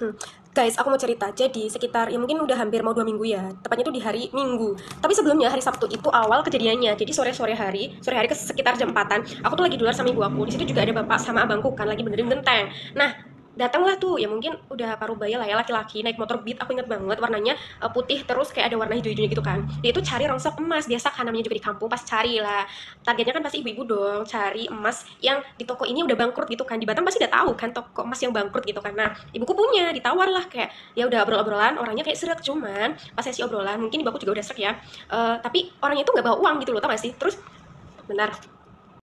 Hmm. Guys, aku mau cerita. Jadi sekitar ya mungkin udah hampir mau 2 minggu ya. Tepatnya itu di hari Minggu. Tapi sebelumnya hari Sabtu itu awal kejadiannya. Jadi sore hari ke sekitar jam 4-an, aku tuh lagi di luar sama ibu aku. Di situ juga ada bapak sama abangku kan lagi benerin genteng. Nah, datanglah tuh ya mungkin udah parubaya lah ya laki-laki naik motor Beat, aku inget banget warnanya putih terus kayak ada warna hijau-hijaunya gitu kan. Dia itu cari rongsok emas, biasa kan namanya juga di kampung pas cari lah. Targetnya kan pasti ibu-ibu dong, cari emas yang di toko ini udah bangkrut gitu kan. Di Batam pasti udah tahu kan toko emas yang bangkrut gitu kan. Nah, ibuku punya, ditawar lah kayak ya udah obrol-obrolan, orangnya kayak seret, cuman pas sesi obrolan mungkin ibu aku juga udah seret ya. Tapi orangnya itu nggak bawa uang gitu loh, tau gak sih? Terus benar,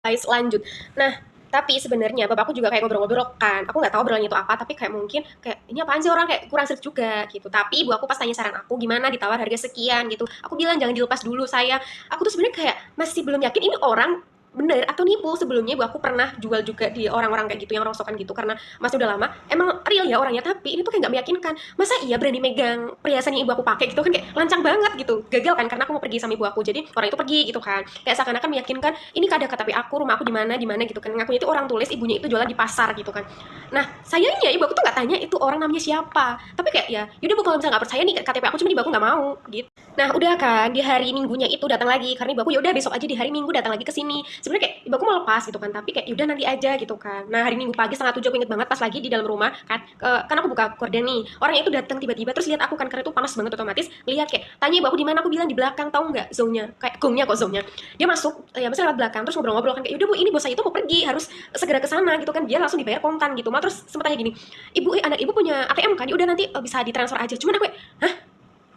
guys, lanjut. Nah, tapi sebenarnya bapakku juga kayak ngobrol-ngobrol kan. Aku nggak tahu obrolannya itu apa, tapi kayak mungkin kayak ini apaan sih, orang kayak kurang seret juga gitu. Tapi ibu aku pas tanya saran aku gimana ditawar harga sekian gitu. Aku bilang jangan dilepas dulu saya. Aku tuh sebenarnya kayak masih belum yakin ini orang bener atau nipu. Sebelumnya ibu aku pernah jual juga di orang-orang kayak gitu yang rongsokan gitu karena masih udah lama emang real ya orangnya, tapi ini tuh kayak nggak meyakinkan. Masa iya berani megang perhiasan yang ibu aku pakai gitu kan, kayak lancang banget gitu. Gagal kan karena aku mau pergi sama ibu aku, jadi orang itu pergi gitu kan, kayak seakan-akan meyakinkan ini kada KTP aku, rumah aku di mana gitu kan. Ngakunya itu orang tulis, ibunya itu jualan di pasar gitu kan. Nah, sayangnya ibu aku tuh nggak tanya itu orang namanya siapa, tapi kayak ya yaudah bu, kalau misalnya nggak percaya nih KTP aku, cuma ibu aku nggak mau gitu. Nah udah kan di hari Minggunya itu datang lagi karena ibu aku ya udah besok aja di hari Minggu datang lagi ke sini. Sebenarnya kayak ibu aku mau lepas gitu kan, tapi kayak yaudah nanti aja gitu kan. Nah hari Minggu pagi setengah 7 aku inget banget pas lagi di dalam rumah kan, kan aku buka gorden nih, orangnya itu datang tiba-tiba terus lihat aku kan karena itu panas banget, otomatis lihat kayak tanya ibu aku di mana, aku bilang di belakang, tahu nggak zongnya, kayak gongnya kok zongnya. Dia masuk ya misalnya lewat belakang terus ngobrol-ngobrol kan, kayak yaudah bu ini bos saya itu mau pergi harus segera ke sana gitu kan, dia langsung dibayar kontan gitu mah. Terus sempat tanya gini, ibu anak ibu punya ATM kan, ya udah nanti bisa ditransfer aja. Cuman aku kayak hah,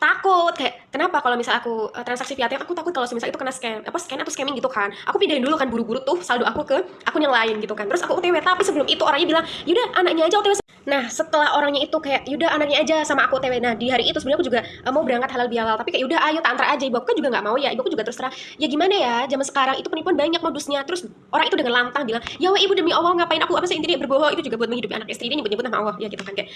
takut kayak kenapa kalau misal aku transaksi via ATM, aku takut kalau misal itu kena scam atau scamming gitu kan. Aku pindahin dulu kan buru-buru tuh saldo aku ke akun yang lain gitu kan, terus aku OTW. Tapi sebelum itu orangnya bilang yaudah anaknya aja OTW. Nah setelah orangnya itu kayak yaudah anaknya aja sama aku OTW, nah di hari itu sebenarnya aku juga mau berangkat halal bihalal, tapi kayak yaudah ayo tak antar aja. Ibu aku kan juga nggak mau ya, ibu aku juga terus terang ya gimana ya, zaman sekarang itu penipuan banyak modusnya. Terus orang itu dengan lantang bilang ya wah ibu demi Allah ngapain aku, apa sih intinya berbohong itu juga buat menghidupi anak istri, dia nyebut-nyebut nama Allah ya gitu kan. Kayak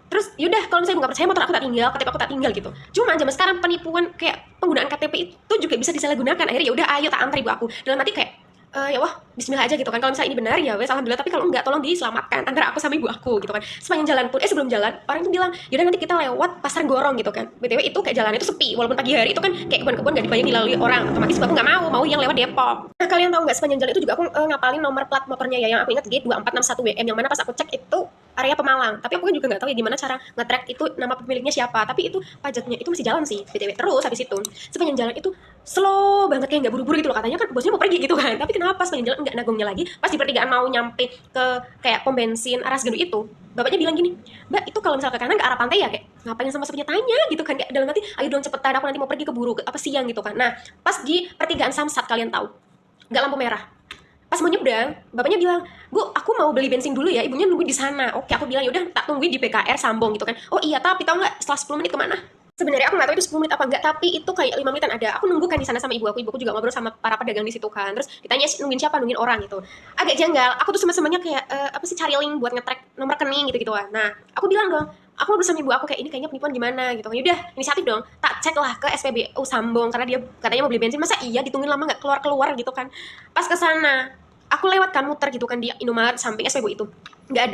terus yaudah kalau misalnya ibu nggak percaya motor aku tak tinggal, KTP aku tak tinggal gitu. Cuma zaman sekarang penipuan kayak penggunaan KTP itu juga bisa disalahgunakan. Akhirnya yaudah ayo tak antar ibu aku, dalam hati kayak ya wah bismillah aja gitu kan, kalau misalnya ini benar ya wes alhamdulillah, tapi kalau enggak tolong diselamatkan antara aku sama ibu aku gitu kan. Sepanjang jalan pun sebelum jalan orang itu bilang yaudah nanti kita lewat pasar Gorong gitu kan. BTW itu kayak jalan itu sepi walaupun pagi hari, itu kan kayak kebun-kebun gak dibayang dilalui orang, otomatis aku nggak mau yang lewat Depok. Nah kalian tahu nggak, sepanjang jalan itu juga aku ngapalin nomor plat motornya ya, yang aku ingat G2461WM, yang mana pas aku cek itu area Pemalang. Tapi aku kan juga nggak tahu ya gimana cara nge-track itu nama pemiliknya siapa. Tapi itu pajaknya itu masih jalan sih BTW. Terus habis itu sepanjang jalan itu slow banget, kayak nggak buru-buru gitu loh. Katanya kan bosnya mau pergi gitu kan, tapi kenapa sepanjang jalan nggak nagongnya lagi. Pas di pertigaan mau nyampe ke kayak pom bensin Aras Gendu itu, bapaknya bilang gini, mbak itu kalau misal ke kanan ke arah pantai ya, kayak ngapain sama sepinya tanya gitu kan, kayak dalam hati ayo dong cepetan aku nanti mau pergi keburu apa siang gitu kan. Nah pas di pertigaan Samsat, kalian tahu nggak lampu merah, pas mau nyebrang bapaknya bilang bu aku mau beli bensin dulu ya, ibunya nunggu di sana. Oke aku bilang yaudah tak tungguin di PKR Sambong gitu kan. Oh iya tapi tahu nggak setelah 10 menit kemana? Sebenarnya aku nggak tahu itu 10 menit apa enggak, tapi itu kayak 5 menitan ada. Aku nunggu kan di sana sama ibu aku juga ngobrol sama para pedagang di situ kan. Terus ditanya nungguin siapa, nungguin orang gitu. Agak janggal. Aku tuh sama-samanya kayak apa sih, cari link buat nge-track nomor rekening gitu kan. Nah aku bilang dong, aku ngobrol sama ibu aku kayak ini kayaknya penipuan gimana gitu kan. Yaudah inisiatif dong, tak cek lah ke SPBU Sambong karena dia katanya mau beli bensin. Masa iya ditungguin lama nggak keluar gitu kan. Pas ke sana aku lewat kan muter gitu kan di Indomaret samping SPBU itu, nggak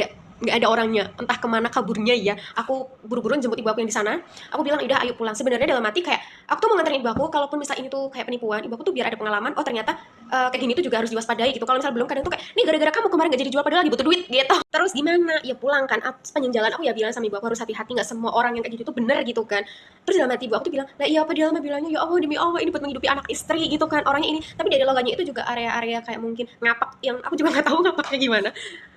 ada orangnya, entah kemana kaburnya ya. Aku buru-buru jemput ibu aku yang di sana. Aku bilang udah ayo pulang. Sebenarnya dalam hati kayak aku tuh mau nganterin ibu aku, kalaupun misal ini tuh kayak penipuan, ibu aku tuh biar ada pengalaman. Oh ternyata kayak gini tuh juga harus diwaspadai gitu. Kalau misal belum, kadang tuh kayak nih gara-gara kamu kemarin gak jadi jual padahal lagi butuh duit gitu. Terus gimana ya pulang kan, sepanjang jalan aku ya bilang sama ibu aku harus hati-hati, nggak semua orang yang kayak gitu tuh bener gitu kan. Terus dalam hati ibu aku tuh bilang lah iya apa, dia lama bilangnya ya Allah demi Allah ini buat menghidupi anak istri gitu kan orangnya ini. Tapi dari logonya itu juga area-area kayak mungkin ngapak yang aku juga nggak tahu ngapaknya gimana.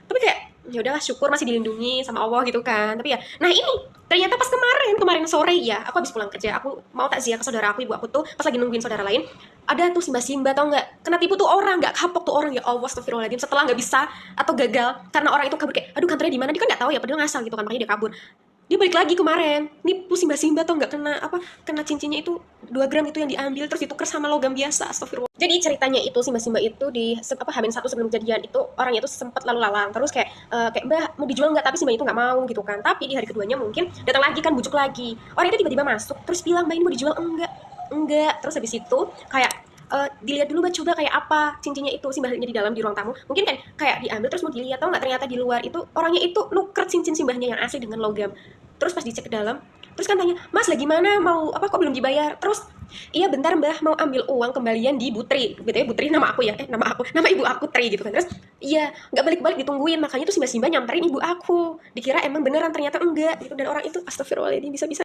Tapi kayak ya udahlah syukur masih dilindungi sama Allah gitu kan. Tapi ya nah ini ternyata pas kemarin sore ya, aku habis pulang kerja, aku mau takziah ke saudara aku. Ibu aku tuh pas lagi nungguin saudara lain, ada tuh simba tau nggak, kena tipu tuh orang, nggak kapok tuh orang. Ya Allah astagfirullahaladzim, setelah nggak bisa atau gagal karena orang itu kabur, kayak aduh kantornya di mana, dia kan nggak tahu ya padahal ngasal gitu kan, makanya dia kabur. Dia balik lagi kemarin nipu simba tuh nggak, kena apa, kena cincinnya itu 2 gram itu yang diambil terus ditukar sama logam biasa, astagfirullah. Jadi ceritanya itu simba itu di apa Hamin satu sebelum kejadian itu orangnya itu sempat lalu lalang terus kayak kayak mbak mau dijual nggak, tapi simba itu nggak mau gitu kan. Tapi di hari keduanya mungkin datang lagi kan, bujuk lagi, orang itu tiba-tiba masuk terus bilang mbak ini mau dijual, enggak. Terus habis itu kayak dilihat dulu Mbak, coba kayak apa cincinnya itu, simbahnya di dalam di ruang tamu. Mungkin kan kayak diambil terus mau dilihat, tau nggak ternyata di luar itu orangnya itu nuker cincin simbahnya yang asli dengan logam. Terus pas dicek ke dalam, terus kan tanya, "Mas, lagi mana? Mau apa kok belum dibayar?" Terus, "Iya bentar Mbah, mau ambil uang kembalian di Butri." Gitu ya, Butri nama aku ya. Nama ibu aku Tri gitu kan. Terus, "Iya, nggak balik-balik ditungguin." Makanya tuh simbah-simbah nyamperin ibu aku. Dikira emang beneran ternyata enggak gitu dan orang itu astagfirullahaladzim bisa-bisa